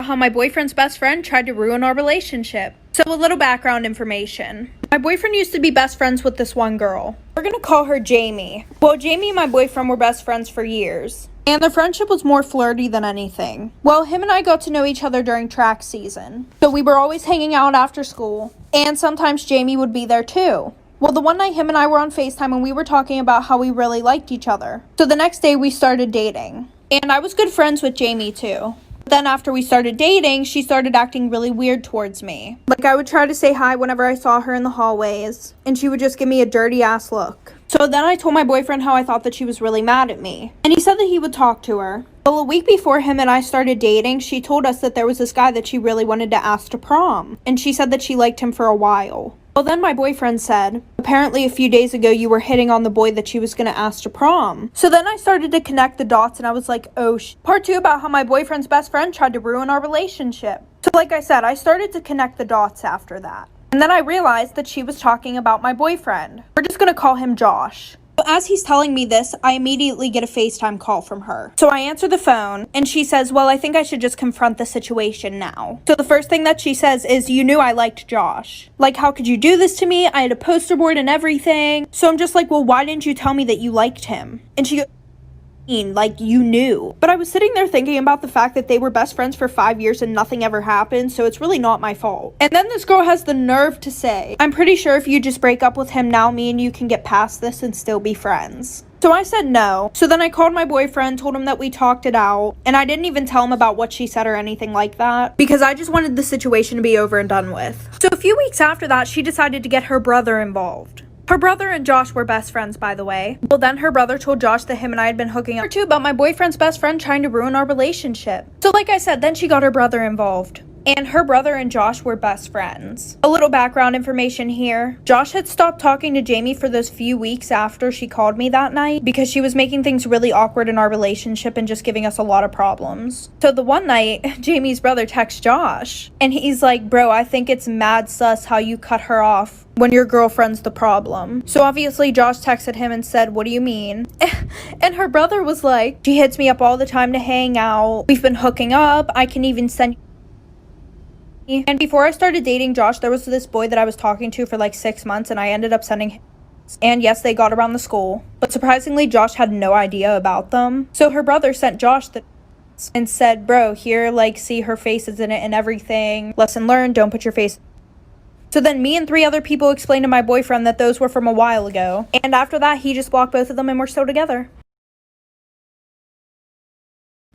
how my boyfriend's best friend tried to ruin our relationship. So a little background information. My boyfriend used to be best friends with this one girl. We're gonna call her Jamie. Well, Jamie and my boyfriend were best friends for years, and their friendship was more flirty than anything. Well, him and I got to know each other during track season, so we were always hanging out after school, and sometimes Jamie would be there too. Well, the one night him and I were on FaceTime and we were talking about how we really liked each other. So the next day we started dating, and I was good friends with Jamie too. Then after we started dating, she started acting really weird towards me. Like, I would try to say hi whenever I saw her in the hallways, and she would just give me a dirty ass look. So then I told my boyfriend how I thought that she was really mad at me, and he said that he would talk to her. Well, a week before him and I started dating, she told us that there was this guy that she really wanted to ask to prom, and she said that she liked him for a while. Well, then my boyfriend said, apparently a few days ago you were hitting on the boy that she was going to ask to prom. So then I started to connect the dots, and I was like, oh, part 2 about how my boyfriend's best friend tried to ruin our relationship. So like I said, I started to connect the dots after that. And then I realized that she was talking about my boyfriend. We're just going to call him Josh. As he's telling me this, I immediately get a FaceTime call from her. So I answer the phone, and she says, well, I think I should just confront the situation now. So the first thing that she says is, you knew I liked Josh. Like, how could you do this to me? I had a poster board and everything. So I'm just like, well, why didn't you tell me that you liked him? And she goes, like, you knew. But I was sitting there thinking about the fact that they were best friends for 5 years and nothing ever happened, so it's really not my fault. And then this girl has the nerve to say, I'm pretty sure if you just break up with him now, me and you can get past this and still be friends. So I said no. So then I called my boyfriend, told him that we talked it out, and I didn't even tell him about what she said or anything like that, because I just wanted the situation to be over and done with. So a few weeks after that, she decided to get her brother involved. Her brother and Josh were best friends, by the way. Well, then her brother told Josh that him and I had been hooking up too about my boyfriend's best friend trying to ruin our relationship. So like I said, then she got her brother involved. And her brother and Josh were best friends. A little background information here. Josh had stopped talking to Jamie for those few weeks after she called me that night because she was making things really awkward in our relationship and just giving us a lot of problems. So the one night, Jamie's brother texts Josh, and he's like, bro, I think it's mad sus how you cut her off when your girlfriend's the problem. So obviously Josh texted him and said, what do you mean? And her brother was like, she hits me up all the time to hang out. We've been hooking up. I can even send. And before I started dating Josh, there was this boy that I was talking to for like 6 months, and I ended up sending him. And yes, they got around the school. But surprisingly, Josh had no idea about them. So her brother sent Josh the and said, bro, here, like, see, her face is in it and everything. Lesson learned, don't put your face. So then me and 3 other people explained to my boyfriend that those were from a while ago. And after that, he just blocked both of them and we're still together.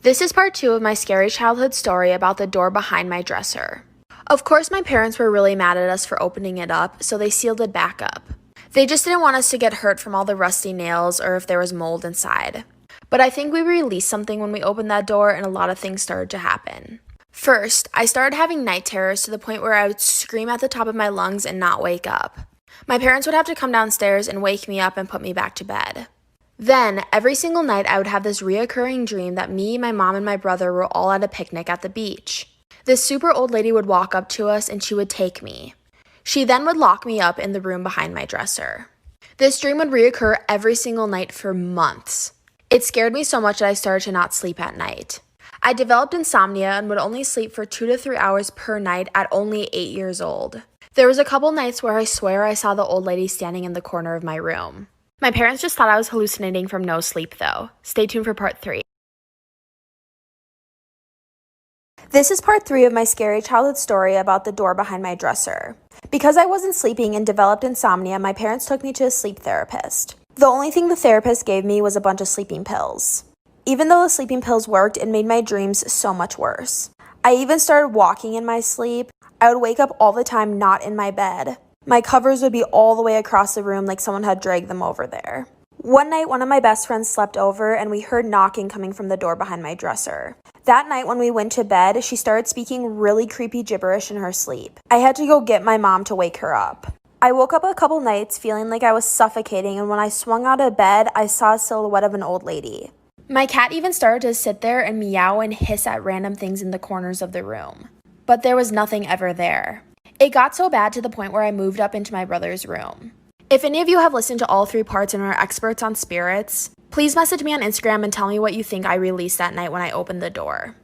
This is part 2 of my scary childhood story about the door behind my dresser. Of course, my parents were really mad at us for opening it up, so they sealed it back up. They just didn't want us to get hurt from all the rusty nails or if there was mold inside. But I think we released something when we opened that door and a lot of things started to happen. First, I started having night terrors to the point where I would scream at the top of my lungs and not wake up. My parents would have to come downstairs and wake me up and put me back to bed. Then, every single night I would have this reoccurring dream that me, my mom, and my brother were all at a picnic at the beach. This super old lady would walk up to us and she would take me. She then would lock me up in the room behind my dresser. This dream would reoccur every single night for months. It scared me so much that I started to not sleep at night. I developed insomnia and would only sleep for 2 to 3 hours per night at only 8 years old. There was a couple nights where I swear I saw the old lady standing in the corner of my room. My parents just thought I was hallucinating from no sleep though. Stay tuned for part 3. This is part 3 of my scary childhood story about the door behind my dresser. Because I wasn't sleeping and developed insomnia, my parents took me to a sleep therapist. The only thing the therapist gave me was a bunch of sleeping pills. Even though the sleeping pills worked, it made my dreams so much worse. I even started walking in my sleep. I would wake up all the time not in my bed. My covers would be all the way across the room like someone had dragged them over there. One night, one of my best friends slept over and we heard knocking coming from the door behind my dresser. That night when we went to bed, she started speaking really creepy gibberish in her sleep. I had to go get my mom to wake her up. I woke up a couple nights feeling like I was suffocating, and when I swung out of bed, I saw a silhouette of an old lady. My cat even started to sit there and meow and hiss at random things in the corners of the room. But there was nothing ever there. It got so bad to the point where I moved up into my brother's room. If any of you have listened to all 3 parts and are experts on spirits, please message me on Instagram and tell me what you think I released that night when I opened the door.